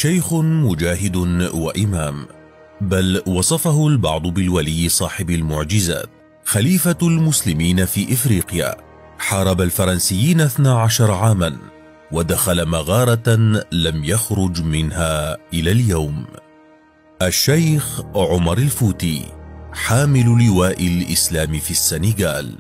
شيخ مجاهد وإمام، بل وصفه البعض بالولي صاحب المعجزات، خليفة المسلمين في إفريقيا. حارب الفرنسيين 12 عاما، ودخل مغارة لم يخرج منها إلى اليوم. الشيخ عمر الفوتي، حامل لواء الإسلام في السنغال.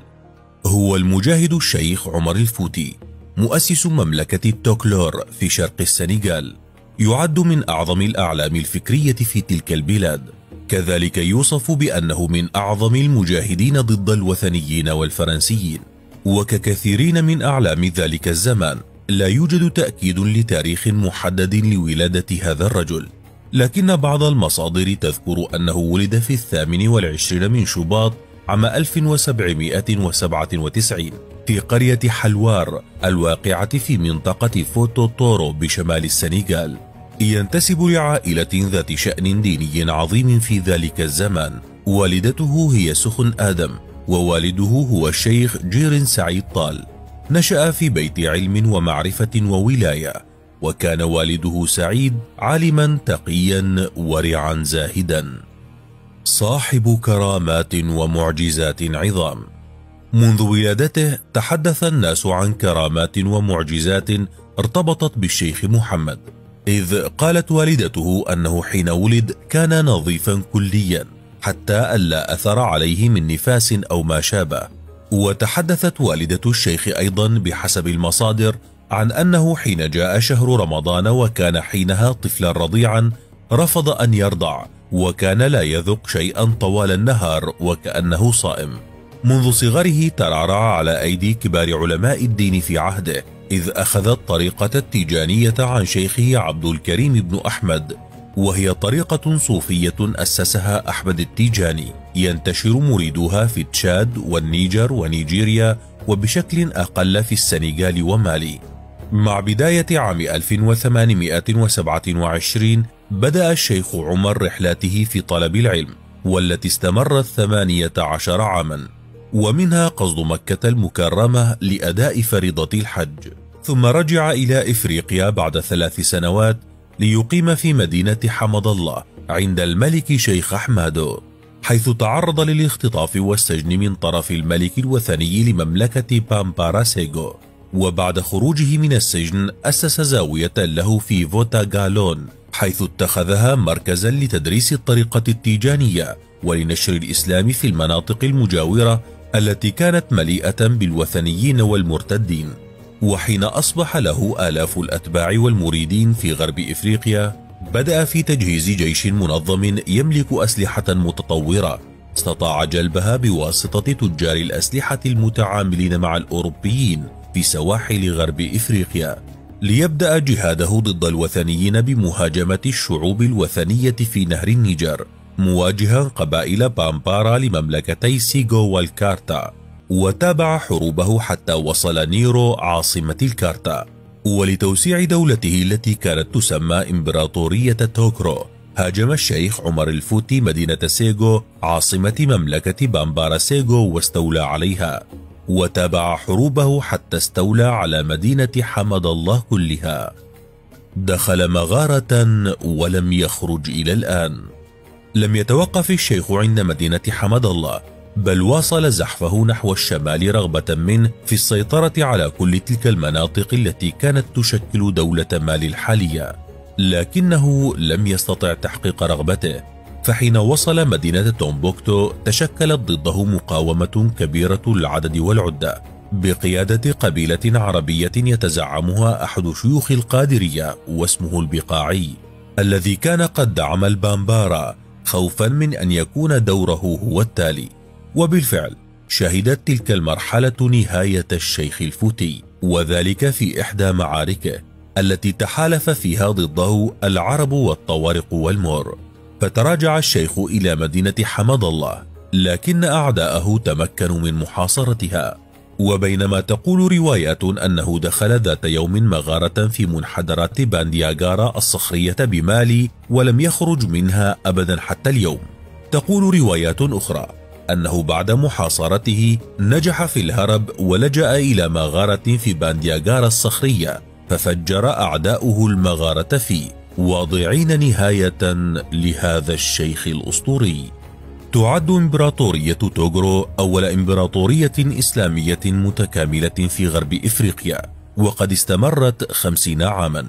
هو المجاهد الشيخ عمر الفوتي، مؤسس مملكة التوكلور في شرق السنغال، يعد من أعظم الأعلام الفكرية في تلك البلاد. كذلك يوصف بأنه من أعظم المجاهدين ضد الوثنيين والفرنسيين. وككثيرين من أعلام ذلك الزمان، لا يوجد تأكيد لتاريخ محدد لولادة هذا الرجل، لكن بعض المصادر تذكر أنه ولد في 28 من شباط عام 1797 في قرية حلوار الواقعة في منطقة فوتو تورو بشمال السنغال. ينتسب لعائلة ذات شأن ديني عظيم في ذلك الزمان. والدته هي سخن آدم، ووالده هو الشيخ جيرن سعيد طال. نشأ في بيت علم ومعرفة وولاية، وكان والده سعيد عالما تقيا ورعا زاهدا، صاحب كرامات ومعجزات عظام. منذ ولادته تحدث الناس عن كرامات ومعجزات ارتبطت بالشيخ محمد، إذ قالت والدته أنه حين ولد كان نظيفا كليا حتى ألا أثر عليه من نفاس أو ما شابه. وتحدثت والدة الشيخ أيضا بحسب المصادر عن أنه حين جاء شهر رمضان وكان حينها طفلا رضيعا رفض أن يرضع، وكان لا يذق شيئا طوال النهار وكأنه صائم. منذ صغره ترعرع على أيدي كبار علماء الدين في عهده، إذ أخذ الطريقة التيجانية عن شيخه عبد الكريم بن أحمد، وهي طريقة صوفية أسسها أحمد التيجاني، ينتشر مريدوها في تشاد والنيجر ونيجيريا، وبشكل أقل في السنغال ومالي. مع بداية عام 1827 بدأ الشيخ عمر رحلاته في طلب العلم، والتي استمرت 18 عاما، ومنها قصد مكة المكرمة لأداء فريضة الحج. ثم رجع إلى إفريقيا بعد 3 سنوات ليقيم في مدينة حمد الله عند الملك شيخ أحمادو، حيث تعرض للاختطاف والسجن من طرف الملك الوثني لمملكة بامباراسيغو. وبعد خروجه من السجن أسس زاوية له في فوتا غالون، حيث اتخذها مركزا لتدريس الطريقة التيجانية ولنشر الإسلام في المناطق المجاورة التي كانت مليئة بالوثنيين والمرتدين. وحين أصبح له آلاف الأتباع والمريدين في غرب إفريقيا، بدأ في تجهيز جيش منظم يملك أسلحة متطورة استطاع جلبها بواسطة تجار الأسلحة المتعاملين مع الأوروبيين في سواحل غرب إفريقيا، ليبدأ جهاده ضد الوثنيين بمهاجمة الشعوب الوثنية في نهر النيجر، مواجها قبائل بامبارا لمملكتي سيغو والكارتا. وتابع حروبه حتى وصل نيرو عاصمة الكارتا. ولتوسيع دولته التي كانت تسمى إمبراطورية توكرو، هاجم الشيخ عمر الفوتي مدينة سيغو عاصمة مملكة بامبارا سيغو واستولى عليها، وتابع حروبه حتى استولى على مدينة حمد الله كلها. دخل مغارة ولم يخرج إلى الآن. لم يتوقف الشيخ عند مدينة حمد الله، بل واصل زحفه نحو الشمال رغبة منه في السيطرة على كل تلك المناطق التي كانت تشكل دولة مالي الحالية، لكنه لم يستطع تحقيق رغبته. فحين وصل مدينة تومبوكتو تشكلت ضده مقاومة كبيرة العدد والعدة بقيادة قبيلة عربية يتزعمها أحد شيوخ القادرية واسمه البقاعي، الذي كان قد دعم البامبارا خوفا من أن يكون دوره هو التالي. وبالفعل شهدت تلك المرحلة نهاية الشيخ الفوتي، وذلك في إحدى معاركه التي تحالف فيها ضده العرب والطوارق والمور. فتراجع الشيخ إلى مدينة حمد الله، لكن أعداءه تمكنوا من محاصرتها. وبينما تقول روايات أنه دخل ذات يوم مغارة في منحدرات باندياغارا الصخرية بمالي ولم يخرج منها أبدا حتى اليوم، تقول روايات أخرى أنه بعد محاصرته نجح في الهرب ولجأ إلى مغارة في باندياغارا الصخرية، ففجر أعداؤه المغارة فيه واضعين نهاية لهذا الشيخ الأسطوري. تعد إمبراطورية توغرو أول إمبراطورية إسلامية متكاملة في غرب إفريقيا، وقد استمرت 50 عاما،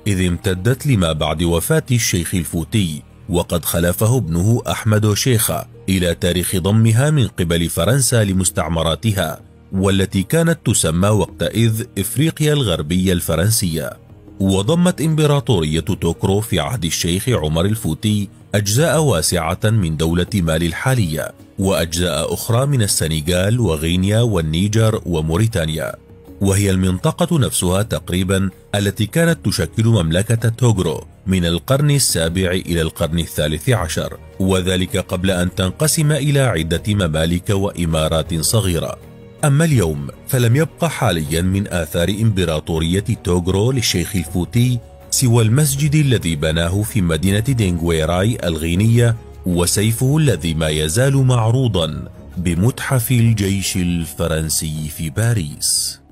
إذ امتدت لما بعد وفاة الشيخ الفوتي، وقد خلفه ابنه أحمد شيخة إلى تاريخ ضمها من قبل فرنسا لمستعمراتها، والتي كانت تسمى وقتئذ إفريقيا الغربية الفرنسية. وضمت إمبراطورية توغرو في عهد الشيخ عمر الفوتي أجزاء واسعة من دولة مالي الحالية، وأجزاء أخرى من السنغال وغينيا والنيجر وموريتانيا، وهي المنطقة نفسها تقريبا التي كانت تشكل مملكة توغرو من القرن السابع إلى القرن الثالث عشر، وذلك قبل أن تنقسم إلى عدة ممالك وإمارات صغيرة. أما اليوم فلم يبق حاليا من آثار إمبراطورية توغرو للشيخ الفوتي سوى المسجد الذي بناه في مدينة دينغويراي الغينية، وسيفه الذي ما يزال معروضا بمتحف الجيش الفرنسي في باريس.